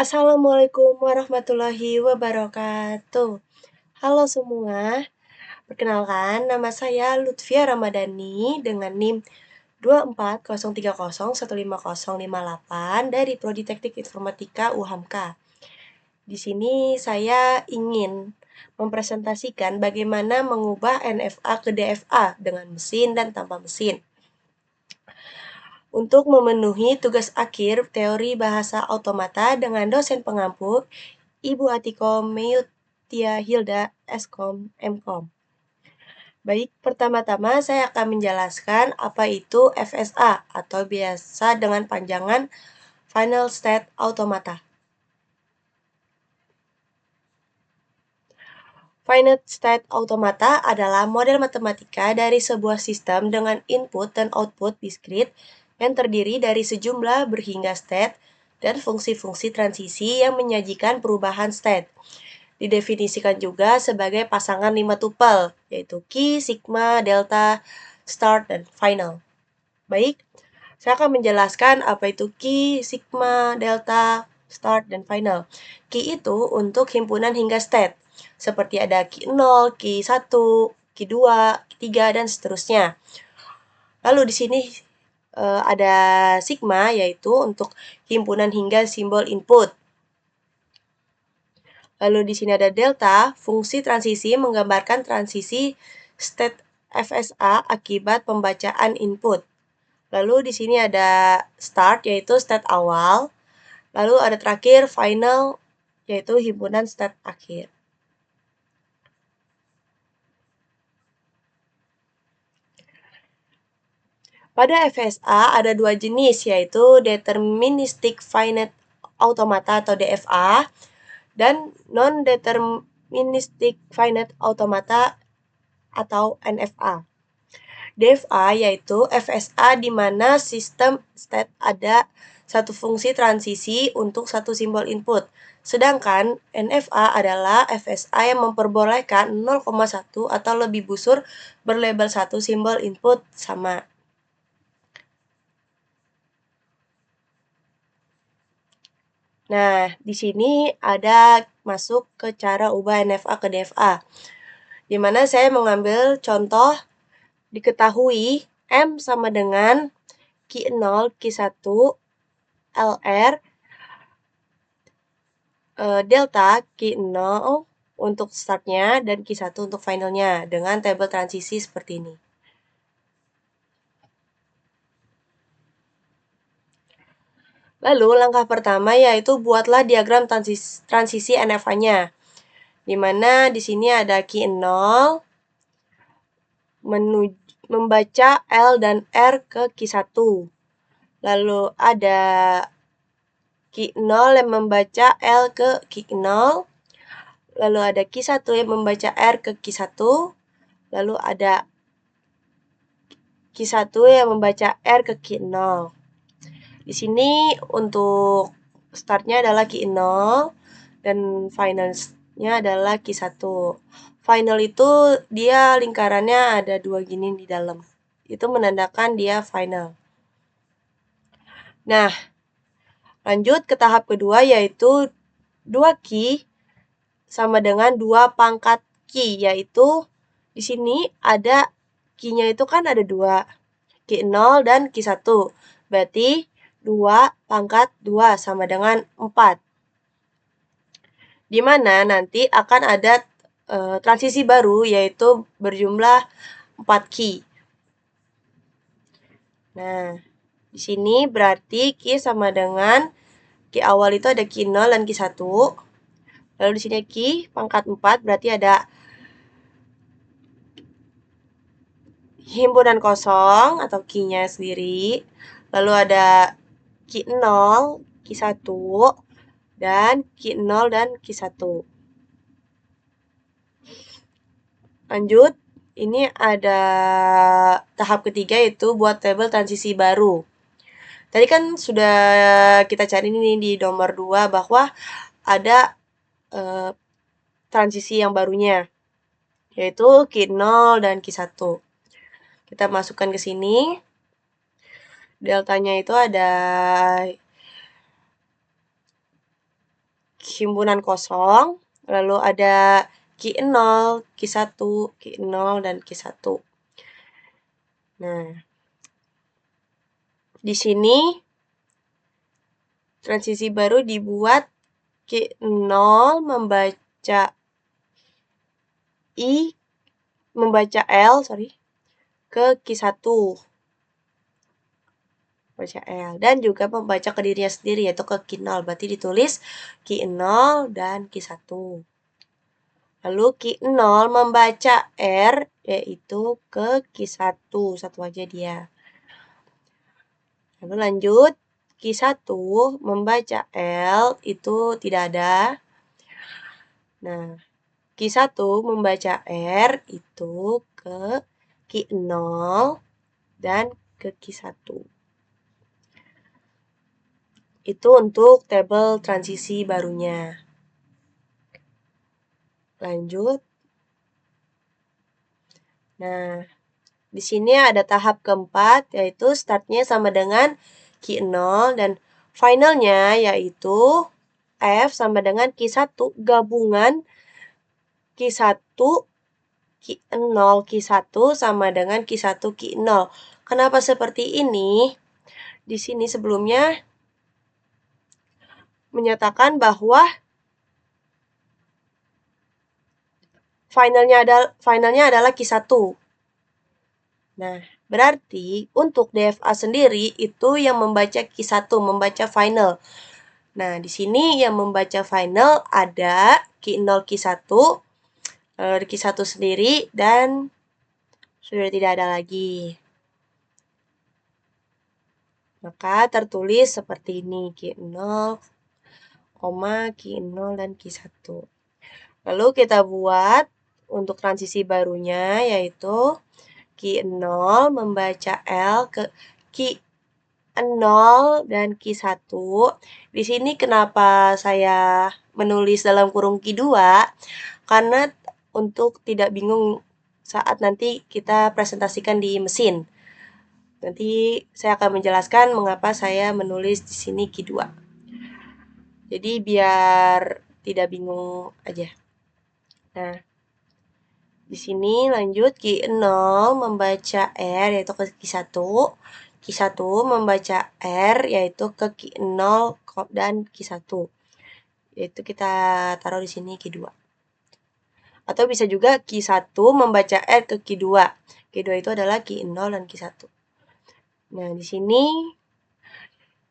Assalamualaikum warahmatullahi wabarakatuh. Halo semua, perkenalkan nama saya Lutfia Ramadhani dengan NIM 2403015058 dari Prodi Teknik Informatika UHAMKA. Di sini saya ingin mempresentasikan bagaimana mengubah NFA ke DFA dengan mesin dan tanpa mesin. Untuk memenuhi tugas akhir teori bahasa automata dengan dosen pengampu, Ibu Atiko Meyutia Hilda, Eskom, Mkom. Baik, pertama-tama saya akan menjelaskan apa itu FSA atau biasa dengan panjangan Final State Automata. Final State Automata adalah model matematika dari sebuah sistem dengan input dan output diskrit yang terdiri dari sejumlah berhingga state dan fungsi-fungsi transisi yang menyajikan perubahan state. Didefinisikan juga sebagai pasangan 5 tupel, yaitu key, sigma, delta, start, dan final. Baik, saya akan menjelaskan apa itu key, sigma, delta, start, dan final. Key itu untuk himpunan hingga state, seperti ada key 0, key 1, key 2, key 3, dan seterusnya. Lalu di sini ada sigma, yaitu untuk himpunan hingga simbol input. Lalu di sini ada delta, fungsi transisi menggambarkan transisi state FSA akibat pembacaan input. Lalu di sini ada start, yaitu state awal. Lalu ada terakhir final, yaitu himpunan state akhir. Pada FSA ada dua jenis, yaitu Deterministic Finite Automata atau DFA dan Non-Deterministic Finite Automata atau NFA. DFA yaitu FSA di mana sistem state ada satu fungsi transisi untuk satu simbol input. Sedangkan NFA adalah FSA yang memperbolehkan 0,1 atau lebih busur berlabel satu simbol input sama. Nah, di sini ada masuk ke cara ubah NFA ke DFA. Di mana saya mengambil contoh diketahui M sama dengan Q0, Q1, LR, delta Q0 untuk startnya dan Q1 untuk finalnya dengan tabel transisi seperti ini. Lalu langkah pertama yaitu buatlah diagram transisi NFA-nya. Di mana di sini ada Q0 membaca L dan R ke Q1. Lalu ada Q0 yang membaca L ke Q0. Lalu ada Q1 yang membaca R ke Q1. Lalu ada Q1 yang membaca R ke Q0. Di sini untuk startnya adalah Q0 dan finalnya adalah Q1. Final itu dia lingkarannya ada dua gini di dalam. Itu menandakan dia final. Nah, lanjut ke tahap kedua yaitu 2 key sama dengan 2 pangkat key, yaitu di sini ada key-nya itu kan ada 2, Q0 dan Q1. Berarti 2 pangkat 2 sama dengan 4. Di mana nanti akan ada transisi baru yaitu berjumlah 4 key. Nah, di sini berarti key sama dengan key awal itu ada Q0 dan Q1. Lalu di sini key pangkat 4 berarti ada himpunan kosong atau key-nya sendiri. Lalu ada Q0, Q1, dan Q0 dan Q1. Lanjut, ini ada tahap ketiga yaitu buat tabel transisi baru. Tadi kan sudah kita cari ini di nomor 2 bahwa ada transisi yang barunya, yaitu Q0 dan Q1. Kita masukkan ke sini. Deltanya itu ada himpunan kosong, lalu ada key 0, key 1, key 0, dan key 1. Nah, di sini transisi baru dibuat key 0 membaca L, ke key 1. Baca L. Dan juga membaca ke dirinya sendiri, yaitu ke key 0. Berarti ditulis key 0 dan key 1. Lalu key 0 membaca R, yaitu ke key 1. Satu aja dia. Lalu lanjut, key 1 membaca L, itu tidak ada. Nah, key 1 membaca R, itu ke key 0 dan ke key 1. Itu untuk tabel transisi barunya. Lanjut. Nah, di sini ada tahap keempat, yaitu startnya sama dengan key 0 dan finalnya yaitu F sama dengan key 1 gabungan key 1, key 0, key 1 sama dengan key 1, key 0. Kenapa seperti ini? Di sini sebelumnya menyatakan bahwa finalnya adalah key 1. Nah, berarti untuk DFA sendiri itu yang membaca key 1, membaca final. Nah, di sini yang membaca final ada key 0, key 1, key 1 sendiri, dan sudah tidak ada lagi. Maka tertulis seperti ini, key 0, key 0, dan key 1. Lalu kita buat untuk transisi barunya, yaitu key 0 membaca L ke key 0 dan key 1. Di sini kenapa saya menulis dalam kurung key 2? Karena untuk tidak bingung saat nanti kita presentasikan di mesin. Nanti saya akan menjelaskan mengapa saya menulis di sini key 2. Jadi biar tidak bingung aja. Nah, di sini lanjut key 0 membaca R yaitu ke key 1. Key 1 membaca R yaitu ke key 0 dan key 1. Yaitu kita taruh di sini key 2. Atau bisa juga key 1 membaca R ke key 2. Key 2 itu adalah key 0 dan key 1. Nah, di sini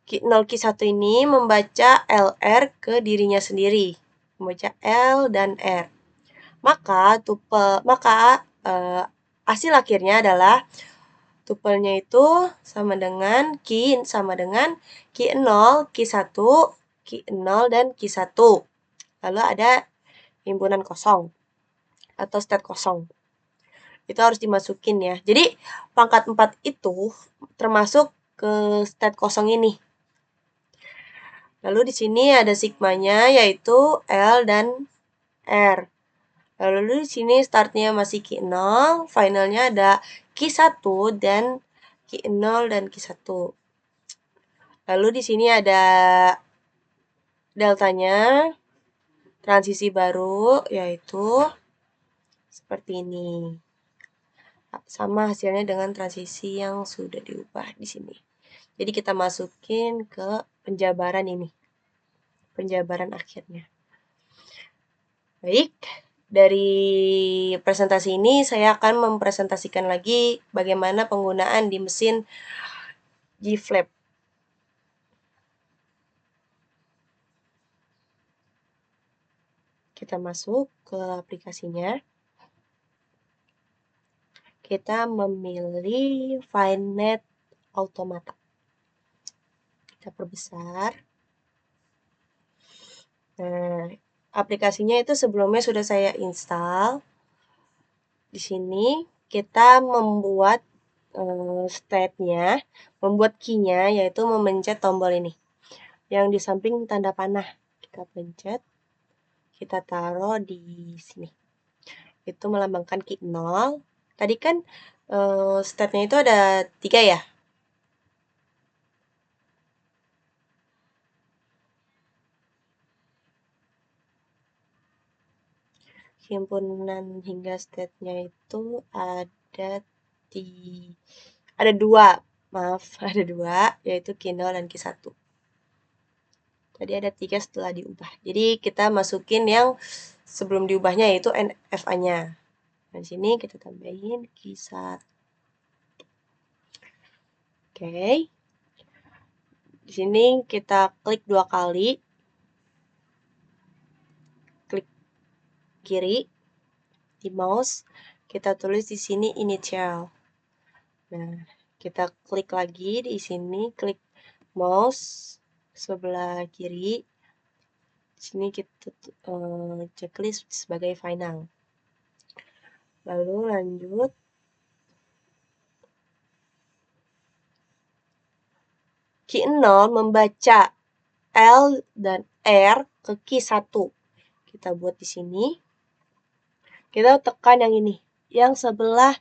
key 0, key 1 ini membaca LR ke dirinya sendiri. Membaca L dan R. Maka hasil akhirnya adalah tupelnya itu sama dengan key 0, key 1, key 0, dan key 1. Lalu ada himpunan kosong atau state kosong. Itu harus dimasukin ya. Jadi pangkat 4 itu termasuk ke state kosong ini. Lalu di sini ada sigmanya yaitu L dan R. Lalu di sini startnya masih key 0, finalnya ada key 1 dan key 0 dan key 1. Lalu di sini ada deltanya, transisi baru, yaitu seperti ini. Sama hasilnya dengan transisi yang sudah diubah di sini. Jadi kita masukin ke penjabaran ini. Penjabaran akhirnya. Baik, dari presentasi ini saya akan mempresentasikan lagi bagaimana penggunaan di mesin G-Flap. Kita masuk ke aplikasinya. Kita memilih FineNet Automata. Kita perbesar. Nah, aplikasinya itu sebelumnya sudah saya install. Di sini kita membuat state-nya, membuat key-nya, yaitu memencet tombol ini. Yang di samping tanda panah. Kita pencet. Kita taruh di sini. Itu melambangkan key 0. Tadi kan state-nya itu ada 3 ya. himpunan hingga state-nya itu ada dua, maaf, ada dua, yaitu Q0 dan Q1. Tadi ada 3 setelah diubah. Jadi kita masukin yang sebelum diubahnya yaitu NFA-nya. Nah, di sini kita tambahin Q1. Oke. Di sini kita klik 2 kali. Klik kiri di mouse, kita tulis di sini initial. Nah, kita klik lagi di sini, klik mouse sebelah kiri. Di sini kita checklist sebagai final. Lalu lanjut. Q0 membaca L dan R ke Q1. Kita buat di sini. Kita tekan yang ini. Yang sebelah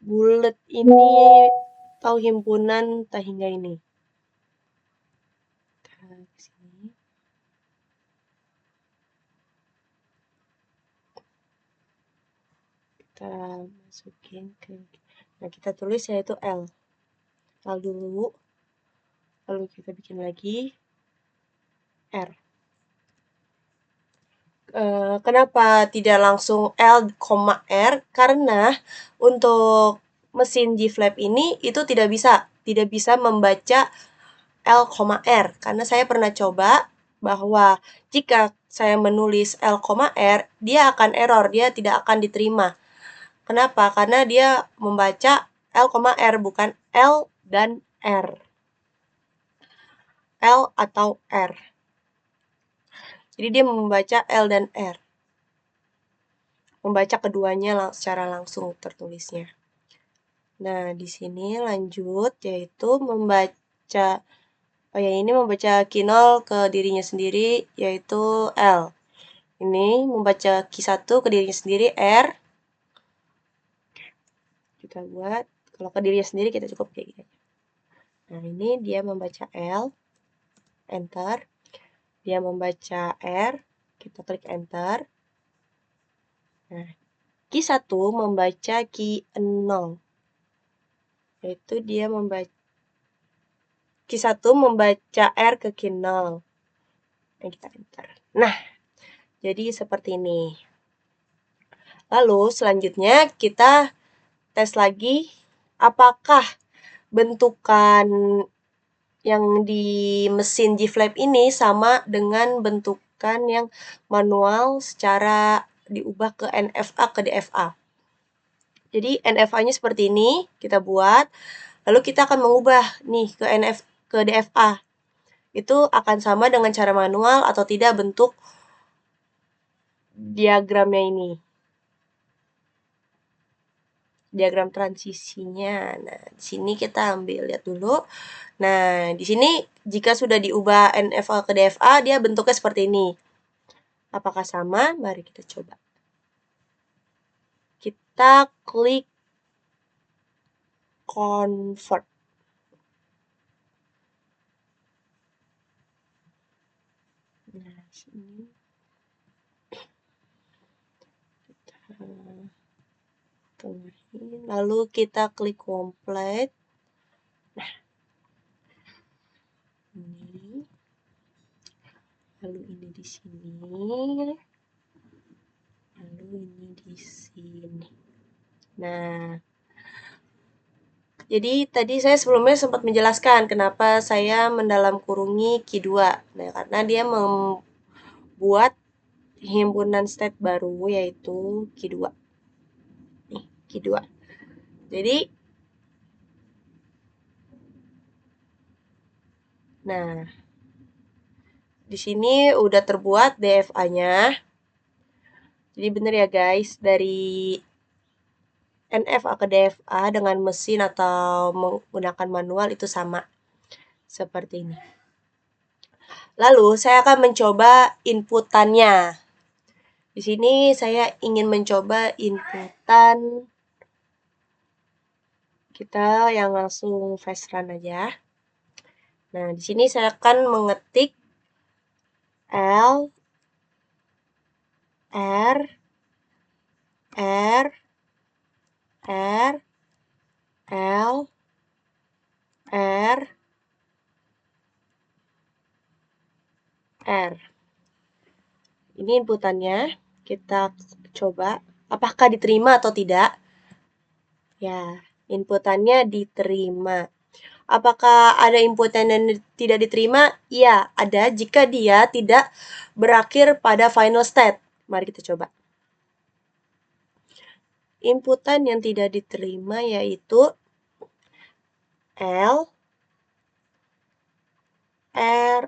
bulat ini atau himpunan hingga ini. Kita ke sini. Kita masukin ke, nah kita tulis yaitu L dulu, lalu kita bikin lagi R. Kenapa tidak langsung L, R? Karena untuk mesin G-Flap ini itu tidak bisa membaca L, R. Karena saya pernah coba bahwa jika saya menulis L, R, dia akan error, dia tidak akan diterima. Kenapa? Karena dia membaca L, R, bukan L dan R. L atau R. Jadi dia membaca L dan R. Membaca keduanya secara langsung tertulisnya. Nah, di sini lanjut yaitu membaca, ini membaca Q0 ke dirinya sendiri yaitu L. Ini membaca Q1 ke dirinya sendiri R. Kita buat, kalau ke dirinya sendiri kita cukup kayak gini. Nah, ini dia membaca L, enter. Dia membaca R, kita klik enter. Nah, Q1 membaca Q0. Yaitu dia membaca Q1 membaca R ke Q0. Nah, kita enter. Nah, jadi seperti ini. Lalu selanjutnya kita tes lagi apakah bentukan yang di mesin G-Flap ini sama dengan bentukan yang manual secara diubah ke NFA ke DFA. Jadi NFA-nya seperti ini, kita buat. Lalu kita akan mengubah nih ke DFA. Itu akan sama dengan cara manual atau tidak bentuk diagramnya ini. Diagram transisinya. Nah, di sini kita ambil lihat dulu. Nah, di sini jika sudah diubah NFA ke DFA, dia bentuknya seperti ini. Apakah sama? Mari kita coba. Kita klik convert. Nah, sini kita tengahin, lalu kita klik complete. Nah, ini, lalu ini di sini, lalu ini di sini. Nah, jadi tadi saya sebelumnya sempat menjelaskan kenapa saya mendalam kurungi Q2. Nah, karena dia membuat himpunan state baru yaitu Q2. Nih, Q2. Jadi, nah, di sini udah terbuat DFA-nya. Jadi benar ya guys, dari NFA ke DFA dengan mesin atau menggunakan manual itu sama. Seperti ini. Lalu saya akan mencoba inputannya. Di sini saya ingin mencoba inputan kita yang langsung fast run aja. Nah, di sini saya akan mengetik L, R, R, R, L, R, R. Ini inputannya, kita coba apakah diterima atau tidak. Ya, inputannya diterima. Apakah ada inputan yang tidak diterima? Iya, ada jika dia tidak berakhir pada final state. Mari kita coba. Inputan yang tidak diterima yaitu L, R,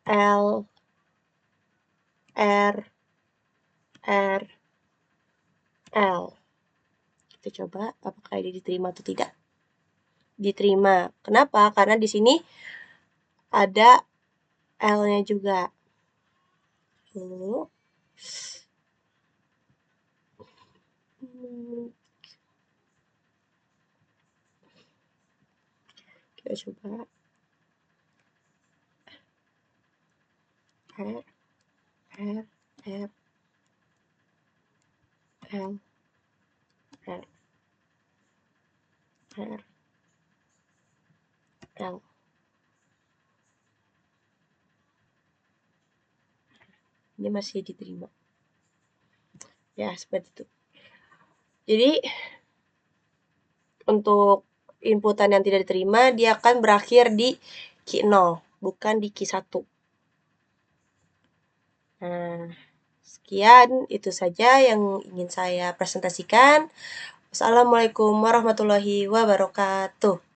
L, R, R, L. Kita coba apakah ini diterima atau tidak. Diterima. Kenapa? Karena di sini ada L-nya juga. Lalu, kita coba R, R, R, L, R, R, L. Ini masih diterima. Ya, seperti itu. Jadi, untuk inputan yang tidak diterima, dia akan berakhir di Q0, bukan di Q1. Nah, sekian, itu saja yang ingin saya presentasikan. Wassalamualaikum warahmatullahi wabarakatuh.